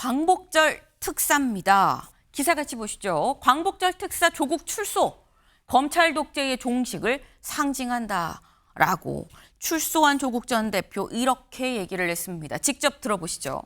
광복절 특사입니다. 기사 같이 보시죠. 광복절 특사 조국 출소, 검찰 독재의 종식을 상징한다라고 출소한 조국 전 대표 이렇게 얘기를 했습니다. 직접 들어보시죠.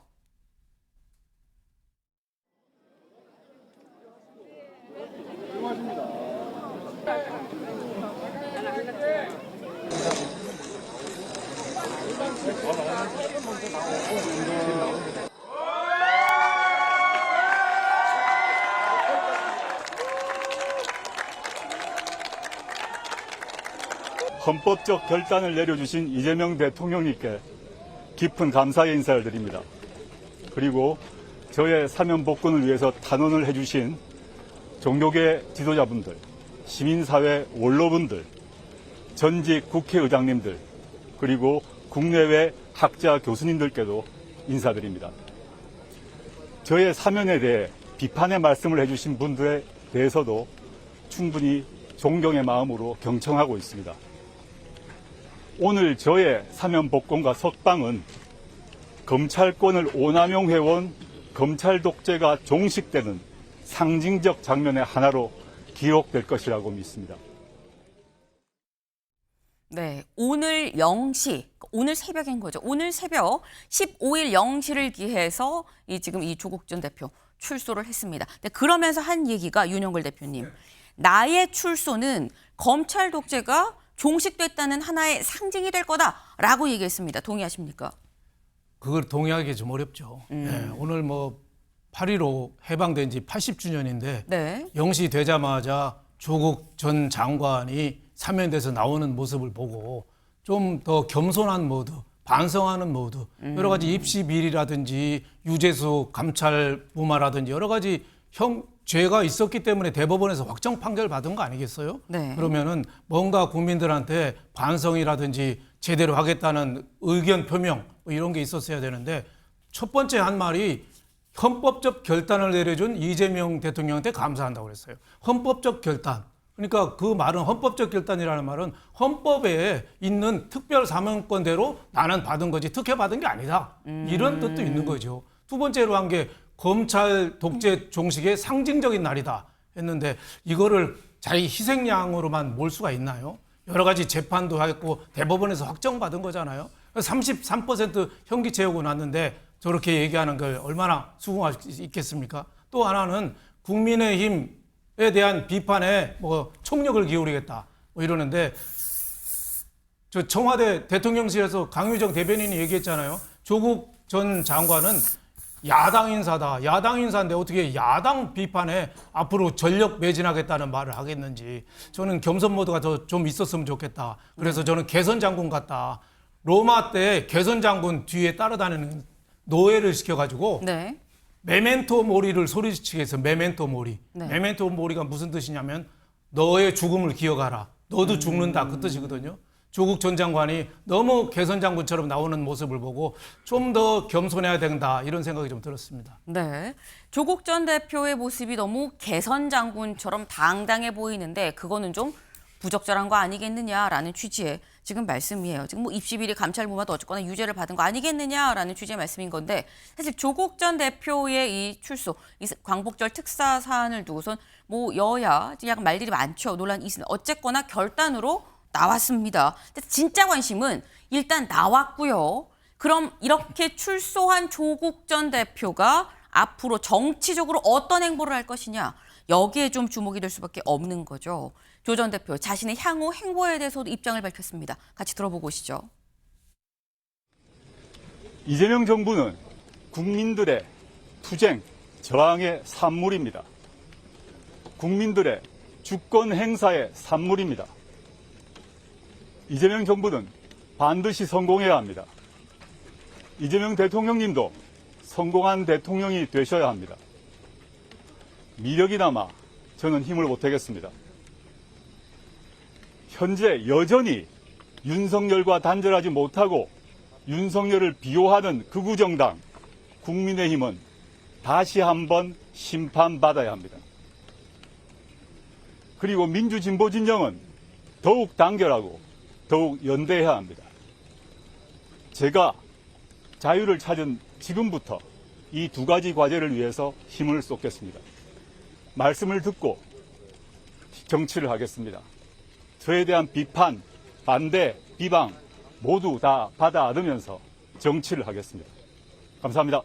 헌법적 결단을 내려주신 이재명 대통령님께 깊은 감사의 인사를 드립니다. 그리고 저의 사면 복권을 위해서 탄원을 해주신 종교계 지도자분들, 시민사회 원로분들, 전직 국회의장님들, 그리고 국내외 학자 교수님들께도 인사드립니다. 저의 사면에 대해 비판의 말씀을 해주신 분들에 대해서도 충분히 존경의 마음으로 경청하고 있습니다. 오늘 저의 사면 복권과 석방은 검찰권을 오남용해온 검찰 독재가 종식되는 상징적 장면의 하나로 기록될 것이라고 믿습니다. 네, 오늘 0시, 오늘 새벽인 거죠. 오늘 새벽 15일 0시를 기해서 지금 이 조국 전 대표 출소를 했습니다. 네, 그러면서 한 얘기가 윤영걸 대표님, 나의 출소는 검찰 독재가 종식됐다는 하나의 상징이 될 거다라고 얘기했습니다. 동의하십니까? 그걸 동의하기 좀 어렵죠. 네, 오늘 8.15 해방된 지 80주년인데 네. 0시 되자마자 조국 전 장관이 사면돼서 나오는 모습을 보고 좀 더 겸손한 모드, 반성하는 모드, 여러 가지 입시 비리라든지 유재수 감찰 무마라든지 여러 가지 죄가 있었기 때문에 대법원에서 확정 판결 받은 거 아니겠어요? 네. 그러면은 뭔가 국민들한테 반성이라든지 제대로 하겠다는 의견 표명 이런 게 있었어야 되는데 첫 번째 한 말이 헌법적 결단을 내려준 이재명 대통령한테 감사한다고 그랬어요. 헌법적 결단. 그러니까 그 말은 헌법적 결단이라는 말은 헌법에 있는 특별 사명권대로 나는 받은 거지 특혜 받은 게 아니다. 이런 뜻도 있는 거죠. 두 번째로 한 게 검찰 독재 종식의 상징적인 날이다 했는데 이거를 자기 희생양으로만 몰 수가 있나요? 여러 가지 재판도 했고 대법원에서 확정받은 거잖아요. 33% 형기 채우고 났는데 저렇게 얘기하는 걸 얼마나 수긍할 수 있겠습니까? 또 하나는 국민의힘에 대한 비판에 총력을 기울이겠다 이러는데 저 청와대 대통령실에서 강유정 대변인이 얘기했잖아요. 조국 전 장관은 야당 인사다. 야당 인사인데 어떻게 야당 비판에 앞으로 전력 매진하겠다는 말을 하겠는지 저는 겸손 모드가 더 좀 있었으면 좋겠다. 그래서 저는 개선 장군 같다. 로마 때 개선 장군 뒤에 따라다니는 노예를 시켜가지고 네. 메멘토 모리를 소리치게 해서 메멘토 모리. 네. 메멘토 모리가 무슨 뜻이냐면 너의 죽음을 기억하라. 너도 죽는다 그 뜻이거든요. 조국 전 장관이 너무 개선 장군처럼 나오는 모습을 보고 좀 더 겸손해야 된다 이런 생각이 좀 들었습니다. 네, 조국 전 대표의 모습이 너무 개선 장군처럼 당당해 보이는데 그거는 좀 부적절한 거 아니겠느냐라는 취지의 지금 말씀이에요. 지금 입시 비리 감찰 무마도 어쨌거나 유죄를 받은 거 아니겠느냐라는 취지의 말씀인 건데 사실 조국 전 대표의 이 출소, 이 광복절 특사 사안을 두고선 여야 약간 말들이 많죠. 논란이 있습니다. 어쨌거나 결단으로 나왔습니다. 진짜 관심은 일단 나왔고요. 그럼 이렇게 출소한 조국 전 대표가 앞으로 정치적으로 어떤 행보를 할 것이냐 여기에 좀 주목이 될 수밖에 없는 거죠. 조 전 대표 자신의 향후 행보에 대해서도 입장을 밝혔습니다. 같이 들어보고 오시죠. 이재명 정부는 국민들의 투쟁, 저항의 산물입니다. 국민들의 주권 행사의 산물입니다. 이재명 정부는 반드시 성공해야 합니다. 이재명 대통령님도 성공한 대통령이 되셔야 합니다. 미력이 남아 저는 힘을 보태겠습니다. 현재 여전히 윤석열과 단절하지 못하고 윤석열을 비호하는 극우정당 국민의힘은 다시 한번 심판받아야 합니다. 그리고 민주진보진영은 더욱 단결하고 더욱 연대해야 합니다. 제가 자유를 찾은 지금부터 이 두 가지 과제를 위해서 힘을 쏟겠습니다. 말씀을 듣고 정치를 하겠습니다. 저에 대한 비판, 반대, 비방 모두 다 받아안으면서 정치를 하겠습니다. 감사합니다.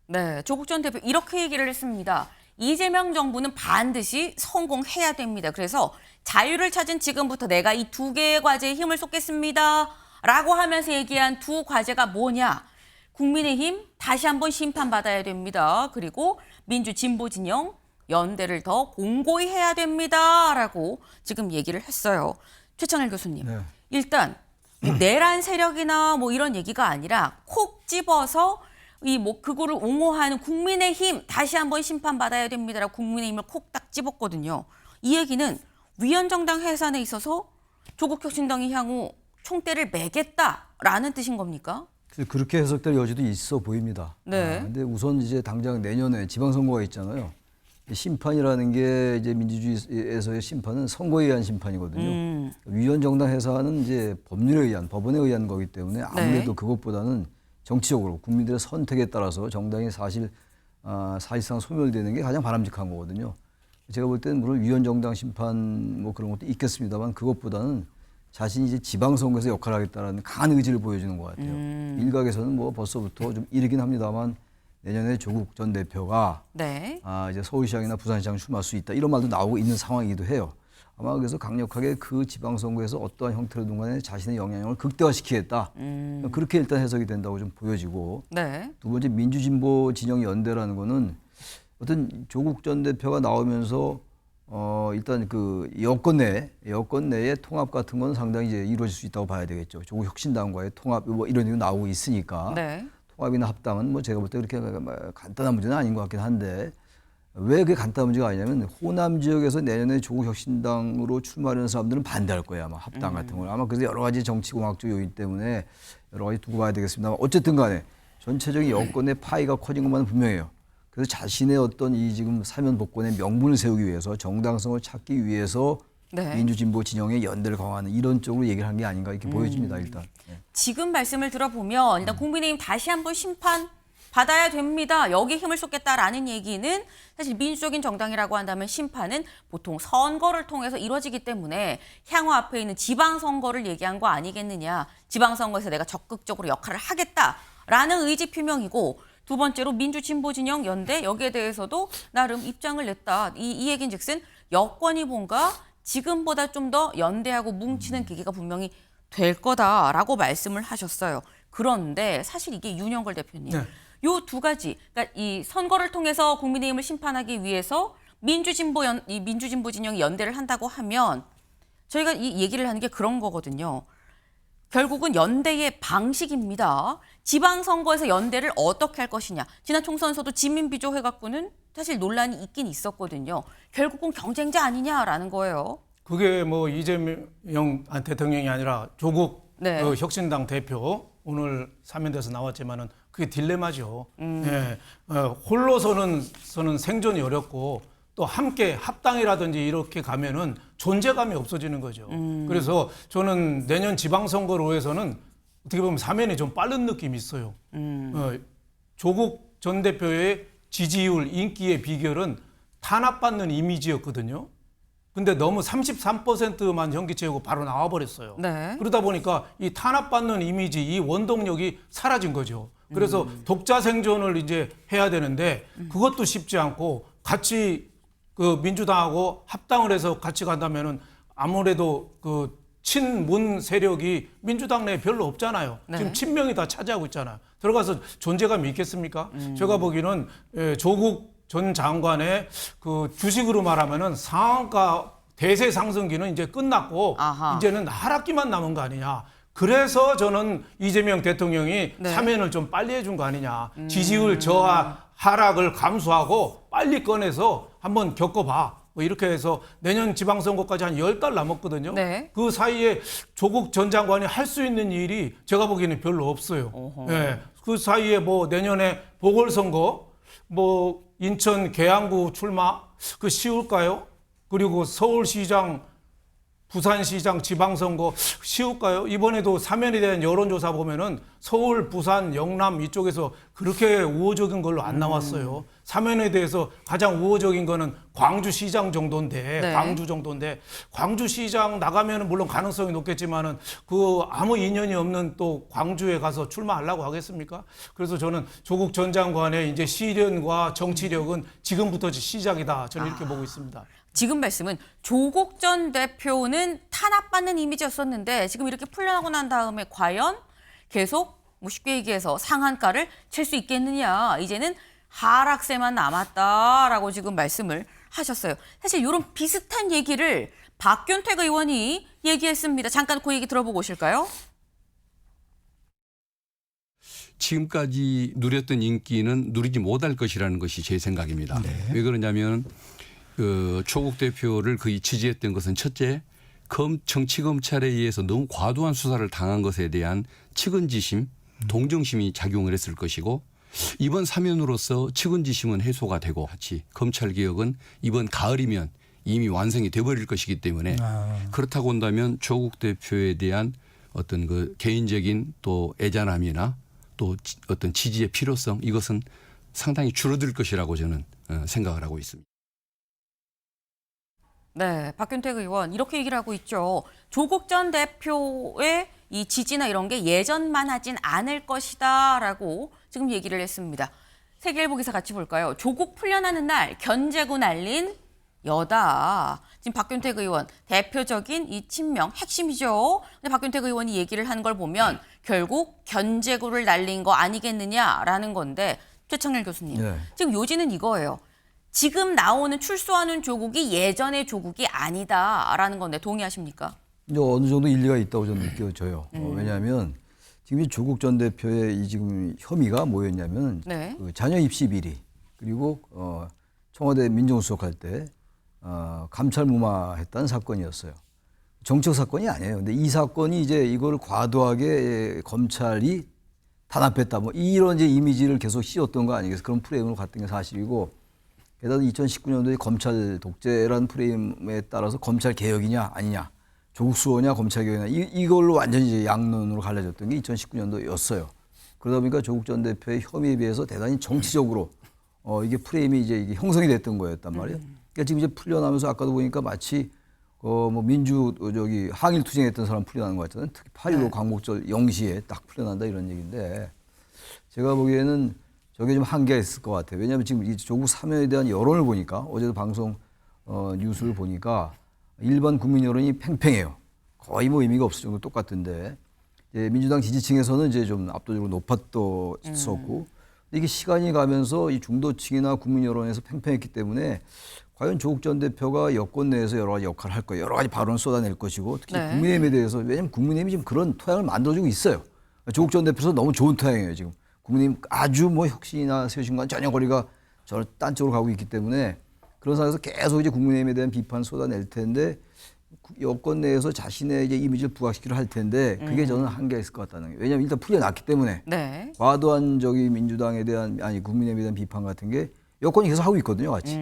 네, 조국 전 대표 이렇게 얘기를 했습니다. 이재명 정부는 반드시 성공해야 됩니다. 그래서 자유를 찾은 지금부터 내가 이 두 개의 과제에 힘을 쏟겠습니다. 라고 하면서 얘기한 두 과제가 뭐냐? 국민의힘 다시 한번 심판받아야 됩니다. 그리고 민주 진보 진영 연대를 더 공고히 해야 됩니다. 라고 지금 얘기를 했어요. 최창일 교수님. 네. 일단 뭐 내란 세력이나 뭐 이런 얘기가 아니라 콕 집어서 이 뭐 그거를 옹호하는 국민의힘 다시 한번 심판받아야 됩니다라고 국민의힘을 콕 딱 집었거든요. 이 얘기는 위헌정당 해산에 있어서 조국 혁신당이 향후 총대를 매겠다라는 뜻인 겁니까? 그렇게 해석될 여지도 있어 보입니다. 네. 근데 우선 이제 당장 내년에 지방선거가 있잖아요. 심판이라는 게 이제 민주주의에서의 심판은 선거에 의한 심판이거든요. 위헌정당 해산은 이제 법률에 의한, 법원에 의한 거기 때문에 아무래도 네. 그것보다는 정치적으로 국민들의 선택에 따라서 정당이 사실상 소멸되는 게 가장 바람직한 거거든요. 제가 볼 때는 물론 위헌정당 심판 뭐 그런 것도 있겠습니다만 그것보다는 자신이 이제 지방선거에서 역할을 하겠다는 강한 의지를 보여주는 것 같아요. 일각에서는 뭐 벌써부터 좀 이르긴 합니다만 내년에 조국 전 대표가 네. 이제 서울시장이나 부산시장 출마할 수 있다 이런 말도 나오고 있는 상황이기도 해요. 아마 그래서 강력하게 그 지방선거에서 어떠한 형태로든 간에 자신의 영향력을 극대화시키겠다. 그렇게 일단 해석이 된다고 좀 보여지고 네. 두 번째 민주진보 진영 연대라는 거는 어떤 조국 전 대표가 나오면서 일단 그 여권 내의 통합 같은 건 상당히 이제 이루어질 수 있다고 봐야 되겠죠. 조국 혁신당과의 통합 뭐 이런 얘기 나오고 있으니까 네. 통합이나 합당은 뭐 제가 볼 때 그렇게 간단한 문제는 아닌 것 같긴 한데 왜 그게 간단한 문제가 아니냐면 호남 지역에서 내년에 조국 혁신당으로 출마하는 사람들은 반대할 거예요. 아마 합당 같은 걸. 아마 그래서 여러 가지 정치공학적 요인 때문에 여러 가지 두고 봐야 되겠습니다만 어쨌든 간에 전체적인 여권의 파이가 커진 것만은 분명해요. 그래서 자신의 어떤 이 지금 사면 복권의 명분을 세우기 위해서 정당성을 찾기 위해서 네. 민주진보 진영의 연대를 강화하는 이런 쪽으로 얘기를 한 게 아닌가 이렇게 보여집니다. 일단. 네. 지금 말씀을 들어보면 일단 국민의힘 다시 한번 심판 받아야 됩니다. 여기 힘을 쏟겠다라는 얘기는 사실 민주적인 정당이라고 한다면 심판은 보통 선거를 통해서 이루어지기 때문에 향후 앞에 있는 지방선거를 얘기한 거 아니겠느냐. 지방선거에서 내가 적극적으로 역할을 하겠다라는 의지 표명이고 두 번째로 민주진보진영 연대 여기에 대해서도 나름 입장을 냈다. 이 얘기는 즉슨 여권이 뭔가 지금보다 좀 더 연대하고 뭉치는 계기가 분명히 될 거다라고 말씀을 하셨어요. 그런데 사실 이게 윤영걸 대표님. 네. 요 두 가지, 그러니까 이 선거를 통해서 국민의힘을 심판하기 위해서 민주진보 진영이 연대를 한다고 하면 저희가 이 얘기를 하는 게 그런 거거든요. 결국은 연대의 방식입니다. 지방선거에서 연대를 어떻게 할 것이냐. 지난 총선에서도 지민비조 해갖고는 사실 논란이 있긴 있었거든요. 결국은 경쟁자 아니냐라는 거예요. 그게 뭐 이재명 대통령이 아니라 조국 네. 혁신당 대표 오늘 사면돼서 나왔지만은 그게 딜레마죠. 예, 홀로서는 생존이 어렵고 또 함께 합당이라든지 이렇게 가면은 존재감이 없어지는 거죠. 그래서 저는 내년 지방선거로 해서는 어떻게 보면 사면이 좀 빠른 느낌이 있어요. 조국 전 대표의 지지율, 인기의 비결은 탄압받는 이미지였거든요. 근데 너무 33%만 현기 채우고 바로 나와버렸어요. 네. 그러다 보니까 이 탄압받는 이미지, 이 원동력이 사라진 거죠. 그래서 독자 생존을 이제 해야 되는데 그것도 쉽지 않고 같이 그 민주당하고 합당을 해서 같이 간다면은 아무래도 그 친문 세력이 민주당 내에 별로 없잖아요. 네. 지금 친명이 다 차지하고 있잖아요. 들어가서 존재감이 있겠습니까? 제가 보기에는 조국 전 장관의 그 주식으로 말하면은 상한가 대세 상승기는 이제 끝났고 아하. 이제는 하락기만 남은 거 아니냐. 그래서 저는 이재명 대통령이 네. 사면을 좀 빨리 해준 거 아니냐. 지지율 저하 하락을 감수하고 빨리 꺼내서 한번 겪어봐. 뭐 이렇게 해서 내년 지방선거까지 한 10달 남았거든요. 네. 그 사이에 조국 전 장관이 할 수 있는 일이 제가 보기에는 별로 없어요. 예. 그 사이에 뭐 내년에 보궐선거, 뭐 인천 계양구 출마, 그 쉬울까요? 그리고 서울시장 부산시장 지방선거 쉬울까요? 이번에도 사면에 대한 여론조사 보면은 서울, 부산, 영남 이쪽에서 그렇게 우호적인 걸로 안 나왔어요. 사면에 대해서 가장 우호적인 거는 광주시장 정도인데, 네. 광주 정도인데, 광주시장 나가면은 물론 가능성이 높겠지만은 그 아무 인연이 없는 또 광주에 가서 출마하려고 하겠습니까? 그래서 저는 조국 전 장관의 이제 시련과 정치력은 지금부터 시작이다. 저는 이렇게 보고 있습니다. 지금 말씀은 조국 전 대표는 탄압받는 이미지였었는데 지금 이렇게 풀려나고 난 다음에 과연 계속 뭐 쉽게 얘기해서 상한가를 칠 수 있겠느냐. 이제는 하락세만 남았다라고 지금 말씀을 하셨어요. 사실 이런 비슷한 얘기를 박균택 의원이 얘기했습니다. 잠깐 그 얘기 들어보고 오실까요? 지금까지 누렸던 인기는 누리지 못할 것이라는 것이 제 생각입니다. 왜 그러냐면 조국 대표를 거의 지지했던 것은 첫째, 정치검찰에 의해서 너무 과도한 수사를 당한 것에 대한 측은지심, 동정심이 작용을 했을 것이고 이번 사면으로서 측은지심은 해소가 되고 같이 검찰개혁은 이번 가을이면 이미 완성이 돼버릴 것이기 때문에 그렇다고 한다면 조국 대표에 대한 어떤 그 개인적인 또 애잔함이나 또 어떤 지지의 필요성 이것은 상당히 줄어들 것이라고 저는 생각을 하고 있습니다. 네, 박균택 의원 이렇게 얘기를 하고 있죠. 조국 전 대표의 이 지지나 이런 게 예전만 하진 않을 것이다라고 지금 얘기를 했습니다. 세계일보 기사 같이 볼까요? 조국 풀려나는 날 견제구 날린 여다. 지금 박균택 의원 대표적인 이 친명 핵심이죠. 근데 박균택 의원이 얘기를 한 걸 보면 결국 견제구를 날린 거 아니겠느냐라는 건데 최창렬 교수님. 네. 지금 요지는 이거예요. 지금 나오는 출소하는 조국이 예전의 조국이 아니다라는 건데 동의하십니까? 이제 어느 정도 일리가 있다고 저는 느껴져요. 왜냐하면 지금 이 조국 전 대표의 이 지금 혐의가 뭐였냐면 네. 그 자녀 입시 비리 그리고 청와대 민정수석할 때 감찰 무마했다는 사건이었어요. 정책 사건이 아니에요. 근데 이 사건이 이제 이걸 과도하게 검찰이 탄압했다 뭐 이런 이제 이미지를 계속 씌웠던 거 아니겠어요? 그런 프레임으로 갔던 게 사실이고. 게다가 2019년도에 검찰 독재라는 프레임에 따라서 검찰 개혁이냐 아니냐, 조국 수호냐 검찰 개혁이냐 이걸로 완전히 이제 양론으로 갈라졌던 게 2019년도였어요. 그러다 보니까 조국 전 대표의 혐의에 비해서 대단히 정치적으로 이게 프레임이 이제 형성이 됐던 거였단 말이에요. 그러니까 지금 이제 풀려나면서 아까도 보니까 마치 뭐 항일 투쟁했던 사람 풀려나는 것 같잖아요. 특히 8.15 광복절 0시에 딱 풀려난다 이런 얘기인데 제가 보기에는 저게 좀 한계가 있을 것 같아요. 왜냐하면 지금 이 조국 사면에 대한 여론을 보니까 어제도 방송 뉴스를 보니까 일반 국민 여론이 팽팽해요. 거의 뭐 의미가 없을 정도 똑같은데 이제 민주당 지지층에서는 이제 좀 압도적으로 높았었고 이게 시간이 가면서 이 중도층이나 국민 여론에서 팽팽했기 때문에 과연 조국 전 대표가 여권 내에서 여러 가지 역할을 할 거예요. 여러 가지 발언을 쏟아낼 것이고 특히 네. 국민의힘에 대해서 왜냐하면 국민의힘이 지금 그런 토양을 만들어주고 있어요. 조국 전 대표에서 너무 좋은 토양이에요 지금. 국민의힘 아주 뭐 혁신이나 쇄신과 전혀 거리가 딴 쪽으로 가고 있기 때문에 그런 상황에서 계속 이제 국민의힘에 대한 비판 쏟아낼 텐데 여권 내에서 자신의 이제 이미지를 부각시키려 할 텐데 그게 저는 한계가 있을 것 같다는 거예요. 왜냐하면 일단 풀려났기 때문에 네. 과도한 민주당에 대한 국민의힘에 대한 비판 같은 게 여권이 계속 하고 있거든요, 같이.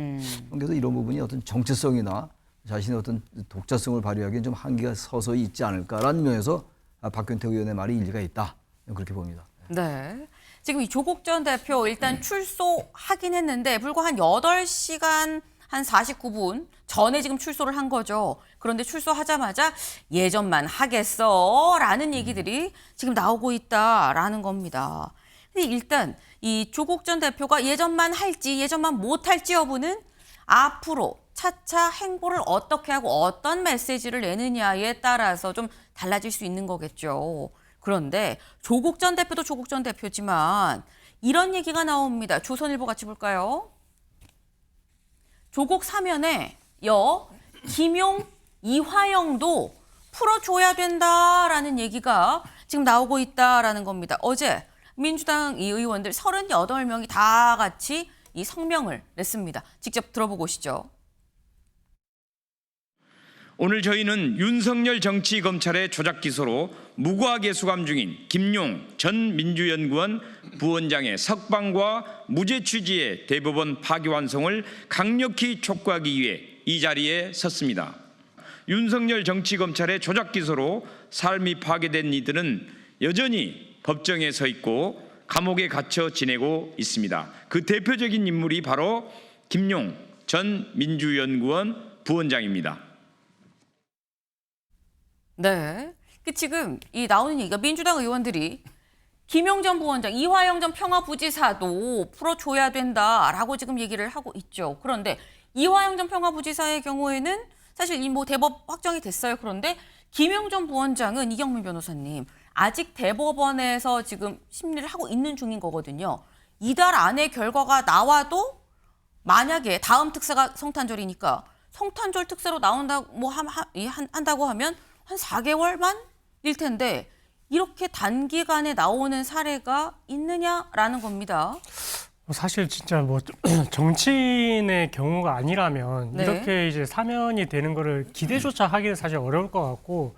그래서 이런 부분이 어떤 정체성이나 자신의 어떤 독자성을 발휘하기엔 좀 한계가 서서히 있지 않을까라는 면에서 박균택 의원의 말이 일리가 있다. 그렇게 봅니다. 네. 지금 이 조국 전 대표 일단 출소하긴 했는데 불과 한 8시간 한 49분 전에 지금 출소를 한 거죠. 그런데 출소하자마자 예전만 하겠어라는 얘기들이 지금 나오고 있다라는 겁니다. 근데 일단 이 조국 전 대표가 예전만 할지 예전만 못할지 여부는 앞으로 차차 행보를 어떻게 하고 어떤 메시지를 내느냐에 따라서 좀 달라질 수 있는 거겠죠. 그런데 조국 전 대표도 조국 전 대표지만 이런 얘기가 나옵니다. 조선일보 같이 볼까요? 조국 사면에 김용, 이화영도 풀어줘야 된다라는 얘기가 지금 나오고 있다라는 겁니다. 어제 민주당 이 의원들 38명이 다 같이 이 성명을 냈습니다. 직접 들어보고 오시죠. 오늘 저희는 윤석열 정치검찰의 조작 기소로 무고하게 수감 중인 김용 전 민주연구원 부원장의 석방과 무죄 취지의 대법원 파기환송을 강력히 촉구하기 위해 이 자리에 섰습니다. 윤석열 정치검찰의 조작 기소로 삶이 파괴된 이들은 여전히 법정에 서 있고 감옥에 갇혀 지내고 있습니다. 그 대표적인 인물이 바로 김용 전 민주연구원 부원장입니다. 네. 지금 이 나오는 얘기가 민주당 의원들이 김용 전 부원장, 이화영 전 평화부지사도 풀어줘야 된다라고 지금 얘기를 하고 있죠. 그런데 이화영 전 평화부지사의 경우에는 사실 이 뭐 대법 확정이 됐어요. 그런데 김용 전 부원장은 이경민 변호사님 아직 대법원에서 지금 심리를 하고 있는 중인 거거든요. 이달 안에 결과가 나와도 만약에 다음 특사가 성탄절이니까 성탄절 특사로 나온다고 뭐 한다고 하면 한 4개월만일 텐데 이렇게 단기간에 나오는 사례가 있느냐라는 겁니다. 사실 진짜 뭐 정치인의 경우가 아니라면 네. 이렇게 이제 사면이 되는 거를 기대조차 하기는 사실 어려울 것 같고,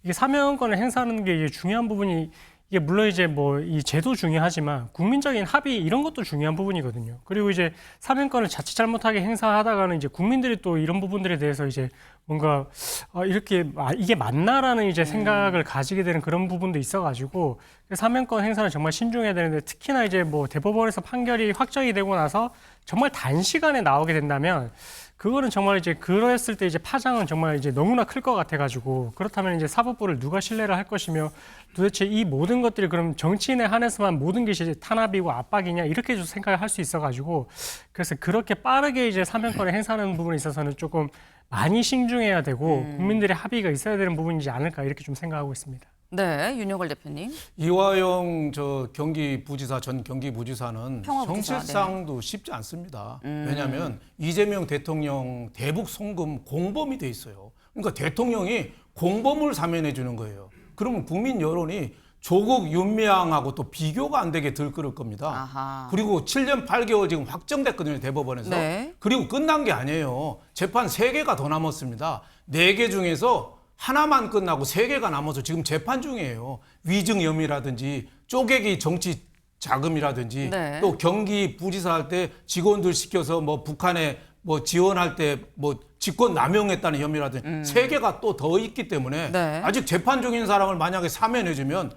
이게 사면권을 행사하는 게 이게 중요한 부분이, 이게 물론 이제 뭐 이 제도 중요하지만 국민적인 합의 이런 것도 중요한 부분이거든요. 그리고 이제 사면권을 자칫 잘못하게 행사하다가는 이제 국민들이 또 이런 부분들에 대해서 이제 뭔가 이렇게 이게 맞나라는 이제 생각을 가지게 되는 그런 부분도 있어가지고 사면권 행사는 정말 신중해야 되는데, 특히나 이제 뭐 대법원에서 판결이 확정이 되고 나서 정말 단시간에 나오게 된다면 그거는 정말 이제 그랬을 때 이제 파장은 정말 이제 너무나 클 것 같아가지고, 그렇다면 이제 사법부를 누가 신뢰를 할 것이며 도대체 이 모든 것들이 그럼 정치인에 한해서만 모든 것이 이제 탄압이고 압박이냐 이렇게 좀 생각을 할 수 있어가지고, 그래서 그렇게 빠르게 이제 사면권을 행사하는 부분에 있어서는 조금 많이 신중해야 되고 국민들의 합의가 있어야 되는 부분이지 않을까 이렇게 좀 생각하고 있습니다. 네, 윤여걸 대표님. 이화영 전 경기부지사는 평화부지사, 정실상도 쉽지 않습니다. 왜냐하면 이재명 대통령 대북 송금 공범이 돼 있어요. 그러니까 대통령이 공범을 사면해 주는 거예요. 그러면 국민 여론이 조국 윤미향하고 또 비교가 안 되게 들끓을 겁니다. 아하. 그리고 7년 8개월 지금 확정됐거든요, 대법원에서. 네. 그리고 끝난 게 아니에요. 재판 3개가 더 남았습니다. 4개 중에서 하나만 끝나고 3개가 남아서 지금 재판 중이에요. 위증 혐의라든지 쪼개기 정치 자금이라든지 네. 또 경기 부지사 할 때 직원들 시켜서 뭐 북한에 뭐 지원할 때 뭐 직권 남용했다는 혐의라든지 3개가 또 더 있기 때문에 네. 아직 재판 중인 사람을 만약에 사면해주면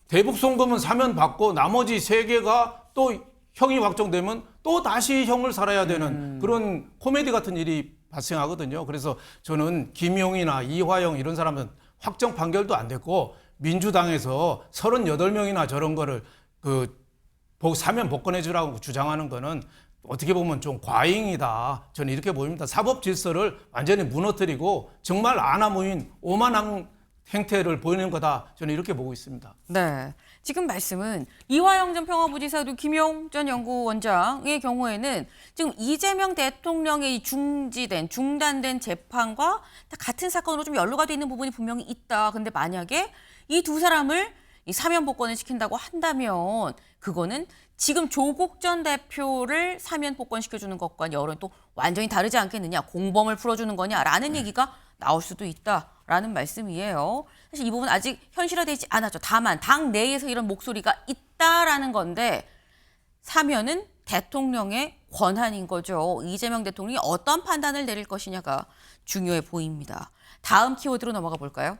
대북 송금은 사면 받고 나머지 3개가 또 형이 확정되면 또 다시 형을 살아야 되는 그런 코미디 같은 일이 발생하거든요. 그래서 저는 김용이나 이화영 이런 사람은 확정 판결도 안 됐고 민주당에서 38명이나 저런 거를 사면 복권해 주라고 주장하는 거는 어떻게 보면 좀 과잉이다. 저는 이렇게 보입니다. 사법 질서를 완전히 무너뜨리고 정말 아나무인 오만한 행태를 보이는 거다. 저는 이렇게 보고 있습니다. 네. 지금 말씀은 이화영 전 평화부지사도 김용 전 연구원장의 경우에는 지금 이재명 대통령의 중단된 재판과 같은 사건으로 좀 연루가 돼 있는 부분이 분명히 있다. 근데 만약에 이 두 사람을 이 사면 복권을 시킨다고 한다면 그거는 지금 조국 전 대표를 사면 복권시켜주는 것과 여론이 또 완전히 다르지 않겠느냐. 공범을 풀어주는 거냐라는 얘기가 나올 수도 있다라는 말씀이에요. 사실 이 부분 아직 현실화되지 않았죠. 다만 당 내에서 이런 목소리가 있다라는 건데 사면은 대통령의 권한인 거죠. 이재명 대통령이 어떤 판단을 내릴 것이냐가 중요해 보입니다. 다음 키워드로 넘어가 볼까요?